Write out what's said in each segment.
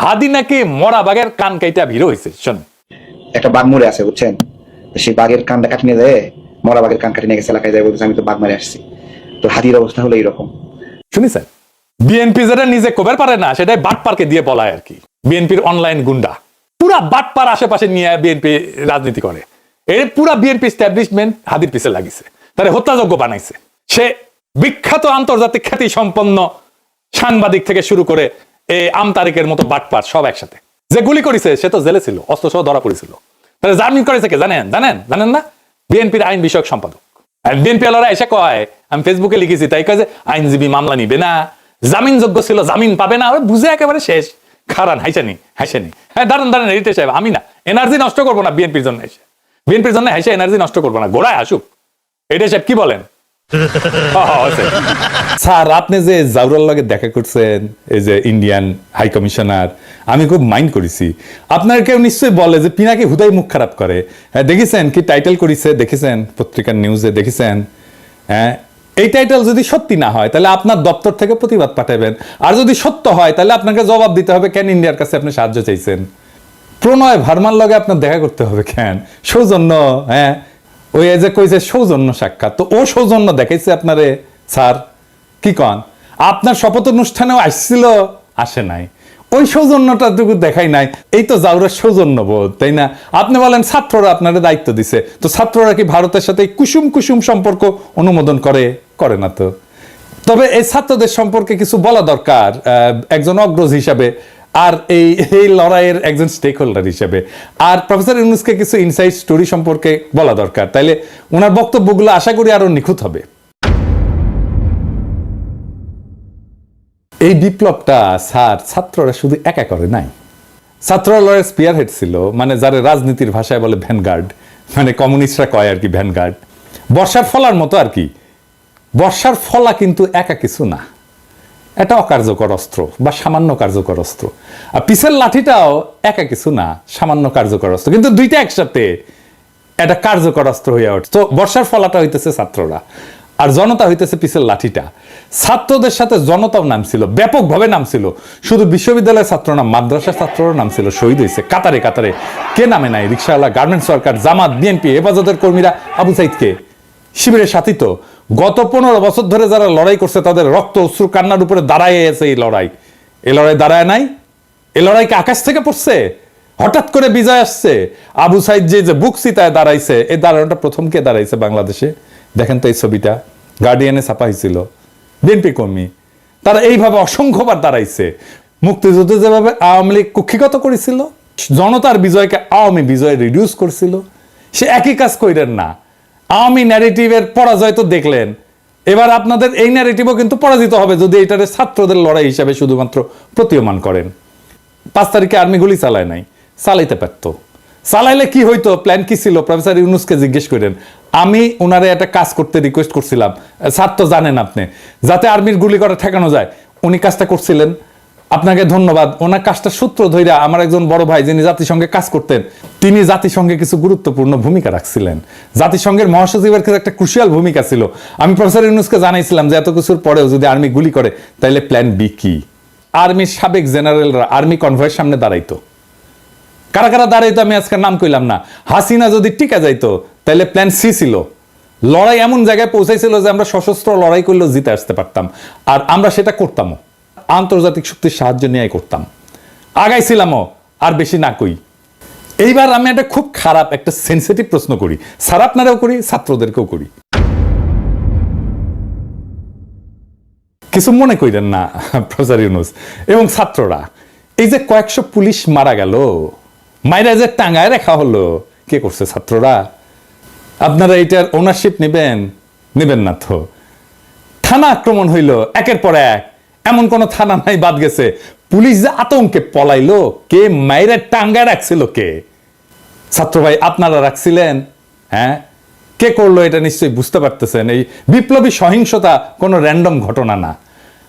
হাদি নাকি মরা বাঘের কান কাইটা ভিড় হয়েছে। শোন, একটা বাঘ মরে আছে বুঝছেন, সেই বাঘের কানটা কাটি নিয়ে যায়, মরা বাঘের কান কাটি নিয়ে গেছে এলাকায় যায়, বলতেছে আমি তো বাঘ মারে আসছি। তো হাতির অবস্থা হলো এইরকম। শুনিছেন, বিএনপি যেটা নিজে কবের পারে না সেটাই বাটপারকে দিয়ে বলায় আর কি। বিএনপির অনলাইন গুন্ডা পুরা বাটপার আশেপাশে নিয়ে বিএনপি রাজনীতি করে। এই পুরা বিএনপি এস্টাবলিশমেন্ট হাদির পিছে লাগিছে, তারা হত্যাযজ্ঞ বানাইছে। সে বিখ্যাত আন্তর্জাতিক খ্যাতি সম্পন্ন সাংবাদিক থেকে শুরু করে এই আমতারিকের মতো বাটপার সব একসাথে। যে গুলি করেছে সে তো জেলে ছিল, অস্ত্র সহ ধরা পড়েছিল। তাহলে জামিন করেছে কে জানেন? জানেন না? বিএনপির আইন বিষয়ক সম্পাদক। আর বিএনপি আলারা এসে কয়, আমি ফেসবুকে লিখেছি তাই কয় যে আইনজীবী মামলা নিবে না, জামিনযোগ্য ছিল জামিন পাবে না। বুঝে একেবারে শেষ। খারান হাইসানি। হ্যাঁ দাঁড়ান এডিটর সাহেব, আমি না এনার্জি নষ্ট করবো না বিএনপির জন্য এসে, বিএনপির জন্য হাইসে এনার্জি নষ্ট করবো না, গোড়ায় আসুক। এডিটর সাহেব কি বলেন? স্যার, আপনি যে জাউরার লগে দেখা করছেন, এই যে ইন্ডিয়ান হাই কমিশনার, আমি খুব মাইন্ড করেছি। আপনার কেউ নিশ্চয়ই বলে যে পিনাকি হুদাই মুখ খারাপ করে। হ্যাঁ দেখেছেন কি টাইটেল করেছে, দেখেছেন পত্রিকার নিউজে দেখেছেন? হ্যাঁ, এই টাইটেল যদি সত্যি না হয় তাহলে আপনার দপ্তর থেকে প্রতিবাদ পাঠাবেন, আর যদি সত্য হয় তাহলে আপনাকে জবাব দিতে হবে কেন ইন্ডিয়ার কাছে আপনি সাহায্য চাইছেন। প্রণয় ভার্মার লগে আপনার দেখা করতে হবে কেন? সৌজন্য। হ্যাঁ, ওই যে কইছে সৌজন্য সাক্ষাৎ, তো ও সৌজন্য দেখাইছে আপনারে স্যার? কি কন? আপনার শপথ অনুষ্ঠানেও আসছিল, আসে নাই, ওই সৌজন্যটা টুকু দেখাই নাই। এই তো জাউরের সৌজন্য বোধ, তাই না? আপনি বলেন ছাত্ররা আপনারা দায়িত্ব দিছে, তো ছাত্ররা কি ভারতের সাথে কুসুম সম্পর্ক অনুমোদন করে না তো। তবে এই ছাত্রদের সম্পর্কে কিছু বলা দরকার একজন অগ্রজ হিসাবে, আর এই লড়াইয়ের একজন স্টেক হোল্ডার হিসেবে। আর প্রফেসর ইউনূসকে কিছু ইনসাইড স্টোরি সম্পর্কে বলা দরকার, তাইলে ওনার বক্তব্যগুলো আশা করি আরো নিখুঁত হবে। এই বিপ্লবটা স্যার ছাত্ররা শুধু একা করে নাই, ছাত্ররা লড়াইয়ের স্পিয়ার হেড ছিল, মানে যারা রাজনীতির ভাষায় বলে ভ্যানগার্ড, মানে কমিউনিস্টরা কয় আর কি ভ্যানগার্ড, বর্ষার ফলার মতো আর কি। বর্ষার ফলা কিন্তু একা কিছু না, এটা অকার্যকর অস্ত্র বা সামান্য কার্যকর অস্ত্র। আর পিসের লাঠিটাও একা কিছু না, সামান্য কার্যকর অস্ত্র, কিন্তু দুইটা একসাথে এটা কার্যকর অস্ত্র হইয়া ওঠে। তো বর্ষার ফলাটা হইতেছে ছাত্ররা, আর জনতা হইতেছে পিসের লাঠিটা। ছাত্রদের সাথে জনতাও নামছিল, ব্যাপকভাবে নামছিল। শুধু বিশ্ববিদ্যালয়ের ছাত্র না, মাদ্রাসার ছাত্ররা নামছিল, শহীদ হয়েছে কাতারে কাতারে। কে নামে নাই? রিকশাওয়ালা, গার্মেন্টস ওয়ার্কার, জামাত, বিএনপি, হেফাজতের কর্মীরা, আবু সাইদকে শিবিরের সাথী তো। গত 15 বছর ধরে যারা লড়াই করছে তাদের রক্ত অশ্রু কান্নার উপরে দাঁড়ায় আছে এই লড়াই। এই লড়াই দাঁড়ায় নাই, এই লড়াইকে আকাশ থেকে পড়ছে, হঠাৎ করে বিজয় আসছে। আবু সাইদ যে বুক চিতায় দাঁড়াইছে, এই দাঁড়ানোটা প্রথম কে দাঁড়াইছে বাংলাদেশে? দেখেন তো এই ছবিটা, গার্ডিয়ানে ছাপা হয়েছিল, বিএনপি কর্মী। তারা এইভাবে অসংখ্যবার দাঁড়াইছে। মুক্তিযুদ্ধে যেভাবে আওয়ামী লীগ কুক্ষিগত করেছিল, জনতার বিজয়কে আওয়ামী বিজয় রিডিউস করছিল, সে একই কাজ কইরেন না। আওয়ামী ন্যারেটিভের পরাজয় তো দেখলেন, এবার আপনাদের এই ন্যারেটিভও কিন্তু পরাজিত হবে যদি এটারে ছাত্রদের লড়াই হিসাবে শুধুমাত্র প্রতীয়মান করেন। 5 তারিখে আর্মি গুলি চালায় নাই, চালাইতে পারত। চালাইলে কি হইতো, প্ল্যান কি ছিল? প্রফেসর ইউনূসকে জিজ্ঞেস করেন। আমি ওনারে একটা কাজ করতে রিকোয়েস্ট করছিলাম, স্যার তো জানেন আপনি, যাতে আর্মির গুলি করা ঠেকানো যায়। উনি কাজটা করছিলেন, আপনাকে ধন্যবাদ। ওনার কাজটা সূত্র ধইরা আমার একজন বড় ভাই যিনি জাতিসংঘে কাজ করতেন, তিনি জাতিসংঘে কিছু গুরুত্বপূর্ণ ভূমিকা রাখছিলেন। জাতিসংঘের মহাসচিবের কাছে একটা ক্রুশিয়াল ভূমিকা ছিল। আমি প্রফেসর ইউনূসকে জানাইছিলাম যে এত কিছুর পরেও যদি আর্মি গুলি করে তাহলে প্ল্যান বি কি? আর্মির সাবেক জেনারেলরা আর্মি কনভয়ের সামনে দাঁড়াইতো। কারা কারা দাঁড়াইতো আমি আজকে নাম কইলাম না। হাসিনা যদি টিকা যাইতো তাহলে প্ল্যান সি ছিল। লড়াই এমন জায়গায় পৌঁছাইছিল যে আমরা সশস্ত্র লড়াই করলেও জিতে আসতে পারতাম, আর আমরা সেটা করতামও, আন্তর্জাতিক শক্তির সাহায্য নিয়ে করতাম, আগাইছিলামও। আর বেশি না কই। এইবার আমি একটা খুব খারাপ একটা সেন্সিটিভ প্রশ্ন করি, স্যার আপনারাও করি, ছাত্রদেরকেও করি, কিছু মনে কইরেন না প্রফেসর ইউনূস এবং ছাত্ররা। এই যে কয়েকশো পুলিশ মারা গেল, মাইরা যে টাঙ্গায় রাখা হলো, কে করছে? ছাত্ররা। আপনারা এইটার ওনারশিপ নেবেন না তো। থানা আক্রমণ হইল একের পর এক, এমন কোন থানা নাই বাদ গেছে। পুলিশ যে আতঙ্কে পলাইলো, কে মাইরা টাঙ্গায় রাখছিল? কে? ছাত্র ভাই আপনারা রাখছিলেন? হ্যাঁ, কে করলো এটা নিশ্চয়ই বুঝতে পারতেছেন। এই বিপ্লবী সহিংসতা কোনো র্যান্ডম ঘটনা না,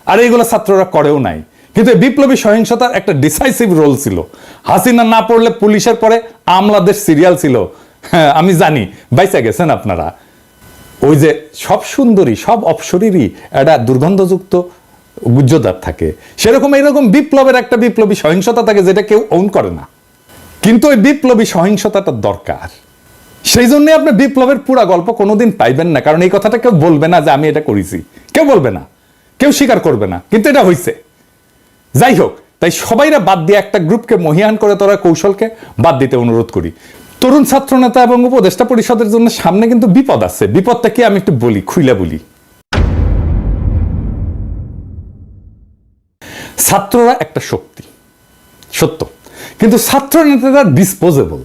আর এইগুলো ছাত্ররা করেও নাই। কিন্তু বিপ্লবী সহিংসতার একটা ডিসাইসিভ রোল ছিল। হাসিনা না পড়লে পুলিশের পরে আমলাদের সিরিয়াল ছিল। হ্যাঁ আমি জানি, বাইচা গেছেন আপনারা। ওই যে সব সুন্দরী, সব অপসরীরই একটা দুর্গন্ধযুক্ত গুজ্জদার থাকে, সেরকম এইরকম বিপ্লবের একটা বিপ্লবী সহিংসতা থাকে যেটা কেউ ওন করে না, কিন্তু ওই বিপ্লবী সহিংসতাটা দরকার। সেই জন্য আপনি বিপ্লবের পুরা গল্প কোনোদিন পাইবেন না, কারণ এই কথাটা কেউ বলবে না যে আমি এটা করেছি, কেউ বলবে না, কেউ স্বীকার করবে না, কিন্তু এটা হয়েছে। যাই হোক, তাই সবাইরা বাদ দিয়ে একটা গ্রুপকে মহিয়ান করে তোরা কৌশলকে বাদ দিতে অনুরোধ করি। তরুণ ছাত্র নেতা এবং উপদেষ্টা পরিষদের জন্য সামনে কিন্তু বিপদ আছে। বিপদটা কি আমি একটু বলি, খুইলা বলি। ছাত্ররা একটা শক্তি, সত্য, কিন্তু ছাত্র নেতারা ডিসপোজেবল।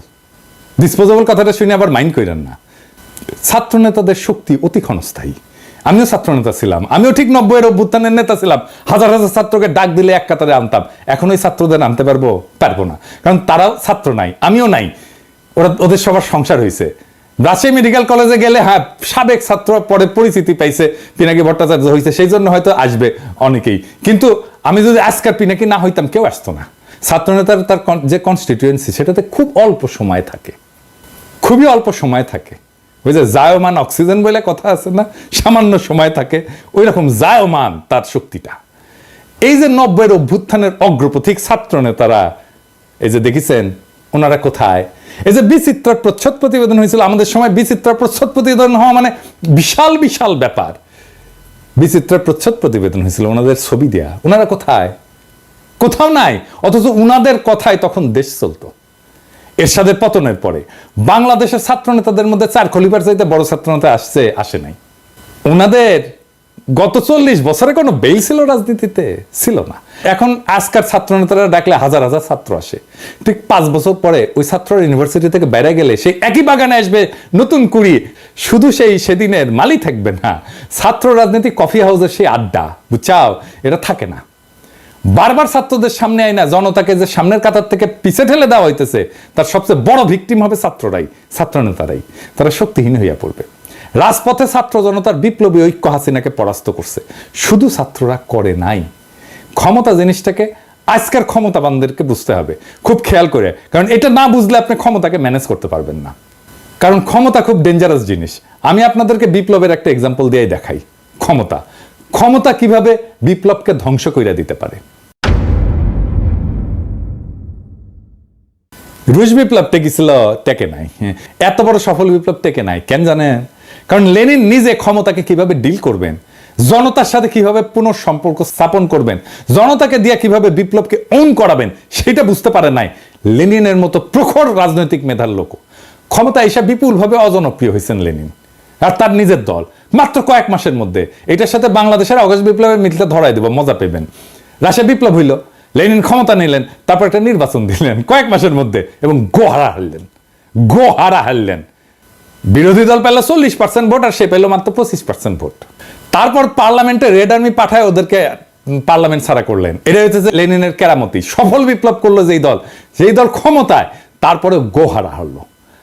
ডিসপোজেবল কথাটা শুনে আবার মাইন্ড করেন না। ছাত্র নেতাদের শক্তি অতি ক্ষণস্থায়ী। আমিও ছাত্র নেতা ছিলাম, আমিও ঠিক 90-এর অভ্যুত্থানের নেতা ছিলাম। হাজার হাজার ছাত্রকে ডাক দিলে এক কাতারে আনতাম। এখন ওই ছাত্রদের আনতে পারবো না, কারণ তারাও ছাত্র নাই, আমিও নাই। ওদের সবার সংসার হয়েছে। রাজশাহী মেডিকেল কলেজে গেলে হ্যাঁ সাবেক ছাত্র পরে পরিচিতি পাইছে, পিনাকি ভট্টাচার্য হয়েছে, সেই জন্য হয়তো আসবে অনেকেই। কিন্তু আমি যদি আজকাল পিনাকি না হইতাম কেউ আসতো না। ছাত্র নেতার তার যে কনস্টিটিউয়েন্সি সেটাতে খুব অল্প সময় থাকে, খুবই অল্প সময় থাকে। ওই যে জায়মান অক্সিজেন বলে কথা আছে না, সামান্য সময় থাকে, ওই রকম জায়মান তার শক্তিটা। এই যে 90-এর অভ্যুত্থানের অগ্রপথিক ছাত্র নেতারা, এই যে দেখেছেন ওনারা কোথায়। এই যে বিচিত্রার প্রচ্ছদ প্রতিবেদন হয়েছিল আমাদের সময়, বিচিত্রার প্রচ্ছদ প্রতিবেদন হওয়া মানে বিশাল বিশাল ব্যাপার। বিচিত্রার প্রচ্ছদ প্রতিবেদন হয়েছিল, ওনাদের ছবি দেয়া, ওনারা কোথায়? কোথাও নাই। অথচ উনাদের কথায় তখন দেশ চলতো। এরশাদের পতনের পরে বাংলাদেশের ছাত্র নেতাদের মধ্যে 4 খলিফার চাইতে বড় ছাত্র নেতা আসে নাই। ওনাদের গত 40 বছরে কোনো বেল ছিল রাজনীতিতে? ছিল না। এখন আজকাল ছাত্র নেতারা ডাকলে হাজার হাজার ছাত্র আসে। ঠিক 5 বছর পরে ওই ছাত্র ইউনিভার্সিটি থেকে বাইরে গেলে সেই একই বাগানে আসবে নতুন কুড়ি। শুধু সেদিনের মালি থাকবে না, ছাত্র রাজনীতি কফি হাউসের সেই আড্ডা, বুঝছাও, এটা থাকে না। বারবার ছাত্রদের সামনে আয় না, জনতাকে যে সামনের কাতার থেকে পিছে ঠেলে দেওয়া হইতেছে, তার সবচেয়ে বড় ভিকটিম হবে ছাত্ররাই, ছাত্র নেতারাই। তারা শক্তিহীন হইয়া পড়বে। রাজপথে ছাত্র জনতার বিপ্লবী ঐক্য হাসিনাকে পরাস্ত করছে। শুধু ছাত্ররা করে নাই। ক্ষমতা জিনিসটাকে আজকের ক্ষমতাবানদেরকে বুঝতে হবে খুব খেয়াল করে, কারণ এটা না বুঝলে আপনি ক্ষমতাকে ম্যানেজ করতে পারবেন না। কারণ ক্ষমতা খুব ডেঞ্জারাস জিনিস। আমি আপনাদেরকে বিপ্লবের একটা এক্সাম্পল দিয়ে দেখাই। ক্ষমতা কিভাবে বিপ্লবকে ধ্বংস করে দিতে পারে। রুশ বিপ্লব টেকেছিল, টেকে নাই। এত বড় সফল বিপ্লব টেকে নাই কেন জানেন? কারণ লেনিন নিজে ক্ষমতাকে কিভাবে ডিল করবেন, জনতার সাথে কিভাবে পুনঃসম্পর্ক স্থাপন করবেন, জনতাকে দিয়ে কিভাবে বিপ্লবকে ওন করাবেন, সেটা বুঝতে পারে নাই লেনিনের মতো প্রখর রাজনৈতিক মেধার লোক। ক্ষমতা এসে বিপুলভাবে অজনপ্রিয় হয়েছেন লেনিন আর তার নিজের দল মাত্র কয়েক মাসের মধ্যে। এটার সাথে বাংলাদেশের আগস্ট বিপ্লবের মিলটা ধরাই দেব, মজা পেবেন। রাশিয়া বিপ্লব হইল, লেনিন ক্ষমতা নিলেন, তারপর একটা নির্বাচন দিলেন কয়েক মাসের মধ্যে এবং গোহারা হারলেন। বিরোধী দল পেল 40% ভোট আর সে পেল মাত্র 25% ভোট। তারপর পার্লামেন্টে রেড আর্মি পাঠায় ওদেরকে পার্লামেন্ট ছাড়া করলেন। এটা হচ্ছে লেনিনের কেরামতি। সফল বিপ্লব করলো যেই দল ক্ষমতায়, তারপরে গোহারা হারলো।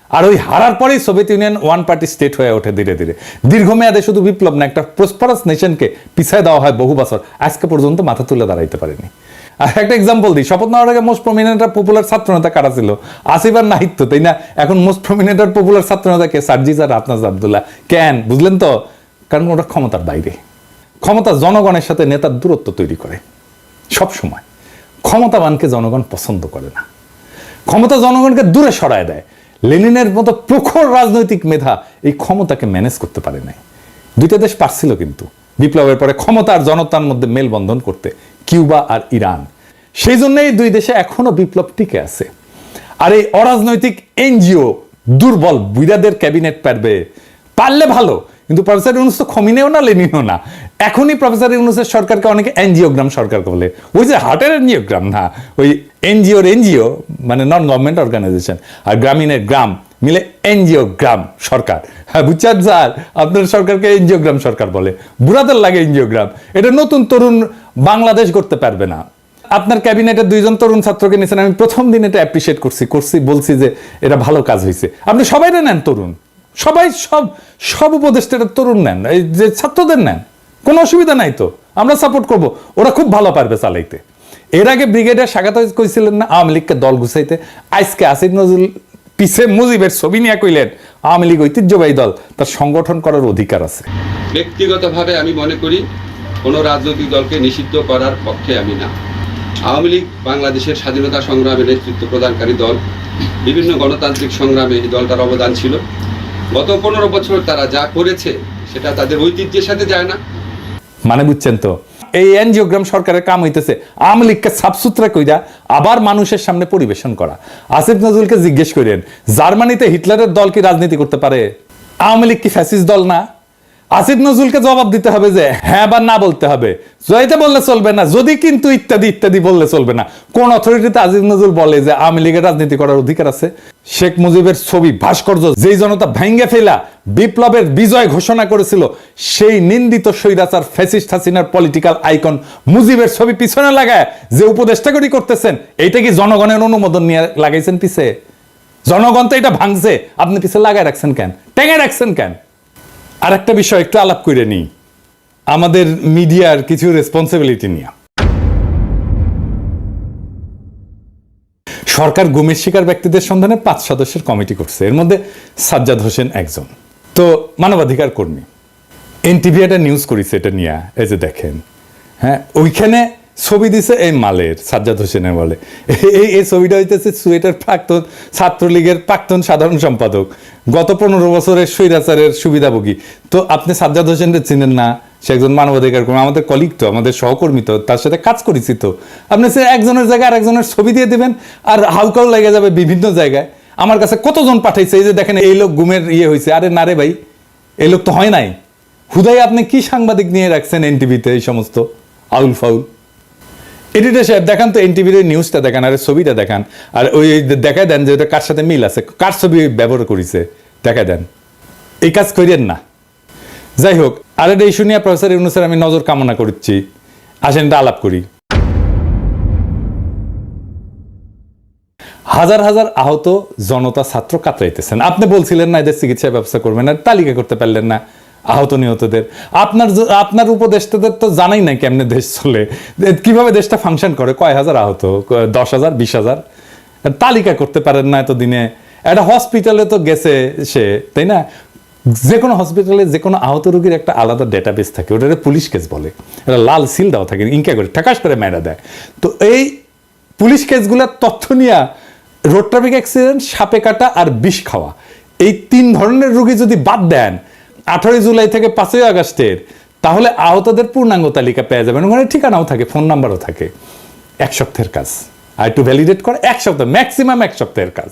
আর ওই হারার পরেই Soviet union one party state হয়ে ওঠে ধীরে ধীরে। দীর্ঘমেয়াদে শুধু বিপ্লব না, একটা প্রসপারাস নেশনকে পিছায় দেওয়া হয় বহু বছর, আজকে পর্যন্ত মাথা তুলে দাঁড়াইতে পারেনি। আর একটা এক্সাম্পল দিই, শপথ নেওয়ার আগে মোস্ট প্রমিনেন্ট আর পপুলার ছাত্র নেতা কারা ছিল? আসিফ আর নাহিদ তো, তাই না? এখন মোস্ট প্রমিনেন্ট আর পপুলার ছাত্র নেতা কে? সার্জিস আর আফনাজ আব্দুল্লাহ। কেন বুঝলেন তো? কারণ ওরা ক্ষমতার বাইরে। ক্ষমতা জনগণের সাথে নেতার দূরত্ব তৈরি করে সব সময়। ক্ষমতাবানকে জনগণ পছন্দ করে না, ক্ষমতা জনগণকে দূরে সরায় দেয়। লেনিনের মতো প্রখর রাজনৈতিক মেধা এই ক্ষমতাকে ম্যানেজ করতে পারে নাই। দুইটা দেশ পারছিল কিন্তু বিপ্লবের পরে ক্ষমতা আর জনতার মধ্যে মেলবন্ধন করতে, কিউবা আর ইরান। সেই জন্য এই দুই দেশে এখনো বিপ্লব টিকে আছে। আর এই অরাজনৈতিক এনজিও দুর্বল বুইরাদের ক্যাবিনেট পারলে ভালো, কিন্তু প্রফেসর ইউনূস তো খমিনেও না লেনিনও না। এখনই প্রফেসর ইউনূসের সরকারকে অনেকে এনজিওগ্রাম সরকার বলে। ওই যে হার্টের এনজিওগ্রাম না, ওই এনজিও মানে নন গভর্নমেন্ট অর্গানাইজেশন, আর গ্রামীণের গ্রাম মিলে এনজিওগ্রাম সরকার। হ্যাঁ বুঝছেন স্যার, আপনার সরকারকে এনজিওগ্রাম সরকার বলে। বুড়াদের লাগে এনজিওগ্রাম। এটা নতুন তরুণ বাংলাদেশ করতে পারবে না। আপনার ক্যাবিনেটের 2 জন তরুণ ছাত্রকে নিয়েছেন, আমি প্রথম দিন এটা অ্যাপ্রিসিয়েট করছি, বলছি যে এটা ভালো কাজ হয়েছে। আপনি সবাই নেন তরুণ, সবাই সব উপদেষ্টারা তরুণ নেন, এই যে ছাত্রদের নেন, কোনো অসুবিধা নাই তো, আমরা সাপোর্ট করব। ওরা খুব ভালো পারবে চালাইতে। এর আগে ব্রিগেডিয়ার স্বাগত কইছিলেন না আওয়ামী লীগকে দল গুছাইতে? আজকে আসিফ নজরুল পিছে মুজিবের ছবি নিয়ে কইলেন আওয়ামী লীগ ঐতিহ্যবাহী দল, তার সংগঠন করার অধিকার আছে। ব্যক্তিগতভাবে আমি মনে করি কোনো রাজনৈতিক দলকে নিষিদ্ধ করার পক্ষে আমি না। আওয়ামী লীগ বাংলাদেশের স্বাধীনতা সংগ্রামে নেতৃত্ব প্রদানকারী দল। বিভিন্ন গণতান্ত্রিক সংগ্রামে এই দলটার অবদান ছিল। গত 15 বছর তারা যা করেছে সেটা তাদের ঐতিহ্যের সাথে যায় না। মানে বুঝছেন তো, এই এনজিওগ্রাম সরকারের কাম হইতেছে আওয়ামী লীগকে সাফসুতরা কইরা আবার মানুষের সামনে পরিবেশন করা। আসিফ নজরুলকে জিজ্ঞেস করেন, জার্মানিতে হিটলারের দল কি রাজনীতি করতে পারে? আওয়ামী লীগ কি ফ্যাসিস্ট দল না? আসিফ নজরুলকে জবাব দিতে হবে যে হ্যাঁ বা না বলতে হবে। জয়তে বললে চলবে না, যদি কিন্তু ইত্যাদি ইত্যাদি বললে চলবে না। কোন অথরিটিতে আসিফ নজরুল বলে যে আওয়ামী লীগের রাজনীতি করার অধিকার আছে? শেখ মুজিবের ছবি ভাস্কর্য যেই জনতা ভেঙ্গে ফেলা বিপ্লবের বিজয় ঘোষণা করেছিল, সেই নিন্দিত স্বৈরাচার ফ্যাসিস্ট হাসিনার পলিটিক্যাল আইকন মুজিবের ছবি পিছনে লাগায় যে উপদেষ্টাগরি করতেছেন, এইটা কি জনগণের অনুমোদন নিয়ে লাগাইছেন পিছে? জনগণ তো এটা ভাঙছে, আপনি পিছে লাগায় রাখছেন কেন, টেঙে রাখছেন কেন? আর একটা বিষয় একটু আলাপ করে নিই, আমাদের মিডিয়ার কিছু রেসপন্সিবিলিটি নিয়ে। সরকার গুমের শিকার ব্যক্তিদের সন্ধানে 5 সদস্যের কমিটি করছে, এর মধ্যে সাজ্জাদ হোসেন একজন। তো মানবাধিকার কর্মী এনটিভি একটা নিউজ করেছে এটা নিয়ে, এই যে দেখেন, হ্যাঁ, ওইখানে ছবি দিছে এই মালের, সাজ্জাদ হোসেনের বলে এই ছবিটা হইতেছে সুয়েটের প্রাক্তন ছাত্রলীগের প্রাক্তন সাধারণ সম্পাদক, গত 15 বছরের স্বৈরাচারের সুবিধাভোগী। তো আপনি সাজ্জাদ হোসেনকে চিনেন না? সে একজন মানবাধিকার কর্মী, আমাদের কলিগ তো, আমাদের সহকর্মী তো, তার সাথে কাজ করেছি তো। আপনি সে একজনের জায়গায় আরেকজনের ছবি দিয়ে দিবেন আর হাউকাউ লেগে যাবে বিভিন্ন জায়গায়। আমার কাছে কতজন পাঠাইছে, এই যে দেখেন এই লোক গুমের হয়েছে। আরে না রে ভাই, এই লোক তো হয় নাই। হুদাই আপনি কি সাংবাদিক নিয়ে রাখছেন এনটিভিতে এই সমস্ত আউল ফাউল? এডিটর সাহেব দেখান তো এনটিভির নিউজটা দেখান, আর ছবিটা দেখান, আর ওই দেখায় দেন যে ওটা কার সাথে মিল আছে, কার ছবি ব্যবহার করেছে দেখায় দেন। এই কাজ করিয়েন না। যাই হোক, আর এটা ইস্যু নিয়ে প্রফেসর ইউনূসের আমি নজর কামনা করছি। আসেন এটা আলাপ করি। হাজার হাজার আহত জনতা ছাত্র কাতরাইতেছেন। আপনি বলছিলেন না এদের চিকিৎসা ব্যবস্থা করবেন, আর তালিকা করতে পারলেন না আহত নিহতদের। আপনার উপদেষ্টাদের তো জানাই নাই কেমনে দেশ চলে, কিভাবে দেশটা ফাংশন করে, কয় হাজার আহত, 10,000 20,000, তালিকা করতে পারেন না এতদিনে। একটা হসপিটালে তো গেছে সে, তাই না? যে কোনো হসপিটালে যে কোনো আহত রোগীর একটা আলাদা ডেটাবেস থাকে, ওটা পুলিশ কেস বলে, এটা লাল সিল দেওয়া থাকে, ইনকা করে ঠাকাস করে মেরা দেয়। তো এই পুলিশ কেসগুলোর তথ্য নিয়ে রোড ট্রাফিক অ্যাক্সিডেন্ট, সাপে কাটা আর বিষ খাওয়া, এই 3 ধরনের রোগী যদি বাদ দেন 18 জুলাই থেকে 5 আগস্টের, তাহলে আহতদের পূর্ণাঙ্গ তালিকা পেয়ে যাবেন। ওখানে ঠিকানাও থাকে, ফোন নাম্বারও থাকে। 1 সপ্তাহের কাজ, আর একটু ভ্যালিডেট করে 1 সপ্তাহ, ম্যাক্সিমাম 1 সপ্তাহের কাজ।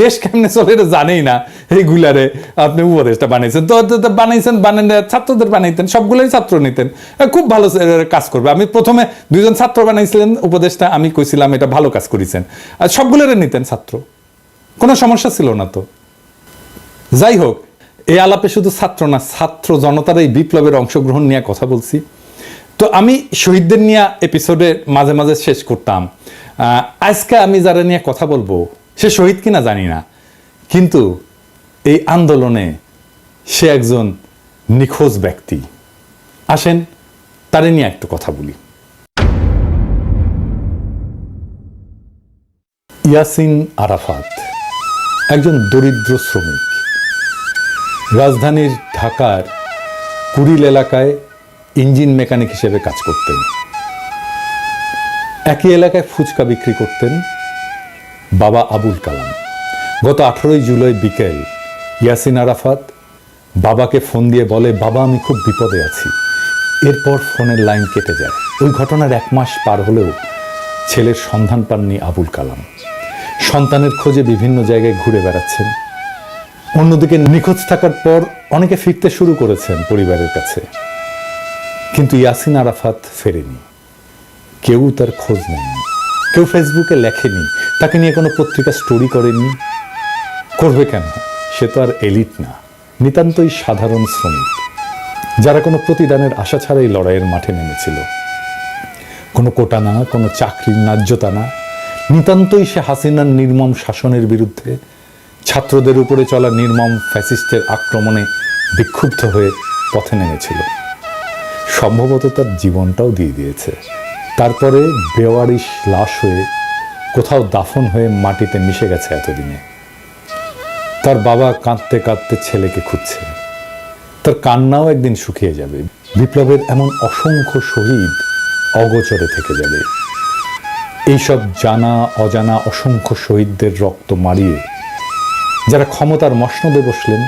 দেশ কেমনে চলে এটা জানেই না, এইগুলারে আপনি উপদেশটা বানাইছেন তো বানাইছেন, বানান ছাত্রদের বানাইতেন, সবগুলোই ছাত্র নিতেন, খুব ভালো কাজ করবে। আমি প্রথমে 2 জন ছাত্র বানাইছিলেন উপদেশটা, আমি কইছিলাম এটা ভালো কাজ করেছেন, আর সবগুলোরে নিতেন ছাত্র, কোনো সমস্যা ছিল না তো। যাই হোক, এই আলাপে শুধু ছাত্র না, ছাত্র জনতার এই বিপ্লবের অংশগ্রহণ নিয়ে কথা বলছি। তো আমি শহীদদের নিয়ে এপিসোডে মাঝে মাঝে শেষ করতাম। আজকে আমি যারা নিয়ে কথা বলবো সে শহীদ কিনা জানি না, কিন্তু এই আন্দোলনে সে একজন নিখোঁজ ব্যক্তি। আসেন তারে নিয়ে একটু কথা বলি। ইয়াসিন আরাফাত একজন দরিদ্র শ্রমিক, রাজধানীর ঢাকার কুড়িল এলাকায় ইঞ্জিন মেকানিক হিসেবে কাজ করতেন। একই এলাকায় ফুচকা বিক্রি করতেন বাবা আবুল কালাম। গত 18 জুলাই বিকেল ইয়াসিন আরাফাত বাবাকে ফোন দিয়ে বলে, বাবা আমি খুব বিপদে আছি। এরপর ফোনের লাইন কেটে যায়। ওই ঘটনার 1 মাস পার হলেও ছেলের সন্ধান পাননি আবুল কালাম। সন্তানের খোঁজে বিভিন্ন জায়গায় ঘুরে বেড়াচ্ছেন। অন্যদিকে নিখোঁজ থাকার পর অনেকে ফিরতে শুরু করেছেন পরিবারের কাছে, কিন্তু ইয়াসিন আরাফাত ফেরেনি। কেউ তার খোঁজ নেয়নি, কেউ ফেসবুকে লেখেনি, তাকে নিয়ে কোনো পত্রিকা স্টোরি করেনি। করবে কেন? সে তো আর এলিট না, নিতান্তই সাধারণ শ্রমিক, যারা কোনো প্রতিদানের আশা ছাড়াই লড়াইয়ের মাঠে নেমেছিল। কোনো কোটা না, কোনো চাকরির ন্যায্যতা না, নিতান্তই সে হাসিনার নির্মম শাসনের বিরুদ্ধে, ছাত্রদের উপরে চলা নির্মম ফ্যাসিস্টের আক্রমণে বিক্ষুব্ধ হয়ে পথে নেমেছিল। সম্ভবত তার জীবনটাও দিয়ে দিয়েছে। তারপরে বেওয়ারিশ লাশ হয়ে কোথাও দাফন হয়ে মাটিতে মিশে গেছে এতদিনে। তার বাবা কাঁদতে কাঁদতে ছেলেকে খুঁজছে। তার কান্নাও একদিন শুকিয়ে যাবে। বিপ্লবের এমন অসংখ্য শহীদ অগোচরে থেকে যাবে। এইসব জানা অজানা অসংখ্য শহীদদের রক্ত মারিয়ে যারা ক্ষমতার মসনদে বসলেন,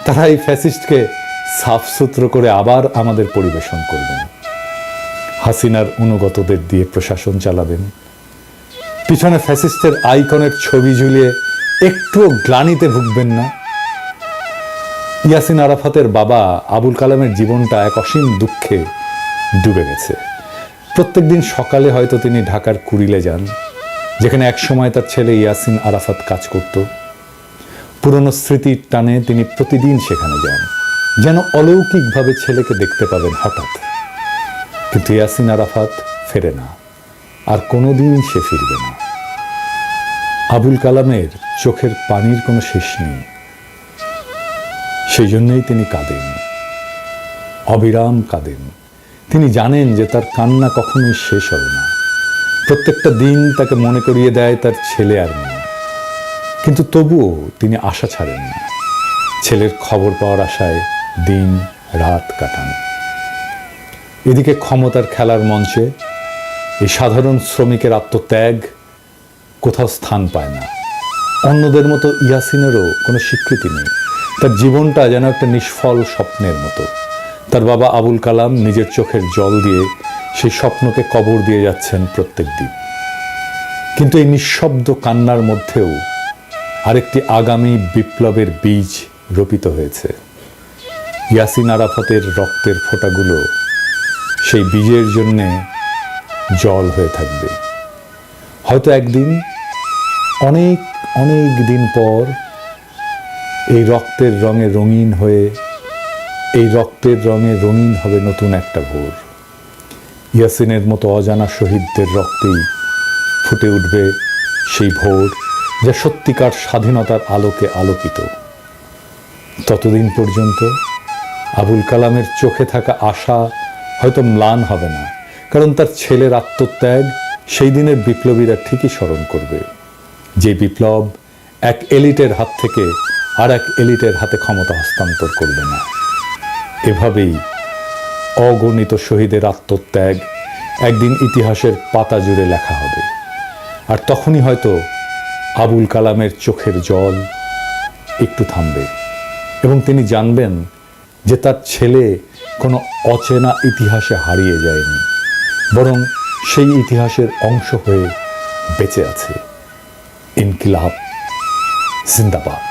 তারা এই ফ্যাসিস্টকে সাফসুত্র করে আবার আমাদের পরিবেশন করবেন। হাসিনার অনুগতদের দিয়ে প্রশাসন চালাবেন, পিছনে ফ্যাসিস্টের আইকনের ছবি ঝুলিয়ে একটুও গ্লানিতে ভুগবেন না। ইয়াসিন আরাফাতের বাবা আবুল কালামের জীবনটা এক অসীম দুঃখে ডুবে গেছে। প্রত্যেকদিন সকালে হয়তো তিনি ঢাকার কুড়িলে যান, যেখানে একসময় তার ছেলে ইয়াসিন আরাফাত কাজ করত। পুরনো স্মৃতির টানে তিনি প্রতিদিন সেখানে যান, যেন অলৌকিকভাবে ছেলেকে দেখতে পাবেন হঠাৎ। কিন্তু ইয়াসিন আরাফাত ফেরে না, আর কোনোদিন সে ফিরবে না। আবুল কালামের চোখের পানির কোনো শেষ নেই, সেই জন্যই তিনি কাঁদেন, অবিরাম কাঁদেন। তিনি জানেন যে তার কান্না কখনোই শেষ হবে না। প্রত্যেকটা দিন তাকে মনে করিয়ে দেয় তার ছেলে আর নেই, কিন্তু তবুও তিনি আশা ছাড়েন না। ছেলের খবর পাওয়ার আশায় দিন রাত কাটান। এদিকে ক্ষমতার খেলার মঞ্চে এই সাধারণ শ্রমিকের আত্মত্যাগ কোথাও স্থান পায় না। অন্যদের মতো ইয়াসিনেরও কোনো স্বীকৃতি নেই। তার জীবনটা যেন একটা নিষ্ফল স্বপ্নের মতো। তার বাবা আবুল কালাম নিজের চোখের জল দিয়ে সেই স্বপ্নকে কবর দিয়ে যাচ্ছেন প্রত্যেক দিন। কিন্তু এই নিঃশব্দ কান্নার মধ্যেও আরেকটি আগামী বিপ্লবের বীজ রোপিত হয়েছে। ইয়াসিন আরাফাতের রক্তের ফোঁটাগুলো সেই বীজের জন্যে জল হয়ে থাকবে। হয়তো একদিন, অনেক অনেক দিন পর, এই রক্তের রঙে রঙিন হয়ে, এই রক্তের রঙে রঙিন হবে নতুন একটা ভোর। ইয়াসিনের মতো অজানা শহীদদের রক্তেই ফুটে উঠবে সেই ভোর, যা সত্যিকার স্বাধীনতার আলোকে আলোকিত। ততদিন পর্যন্ত আবুল কালামের চোখে থাকা আশা হয়তো ম্লান হবে না, কারণ তার ছেলের আত্মত্যাগ সেই দিনের বিপ্লবীরা ঠিকই স্মরণ করবে, যে বিপ্লব এক এলিটের হাত থেকে আর এক এলিটের হাতে ক্ষমতা হস্তান্তর করবে না। এভাবেই অগণিত শহীদের আত্মত্যাগ একদিন ইতিহাসের পাতা জুড়ে লেখা হবে। আর তখনই হয়তো আবুল কালামের চোখের জল একটু থামবে এবং তিনি জানবেন যে তার ছেলে কোনো অচেনা ইতিহাসে হারিয়ে যায়নি, বরং সেই ইতিহাসের অংশ হয়ে বেঁচে আছে। ইনকিলাব জিন্দাবাদ।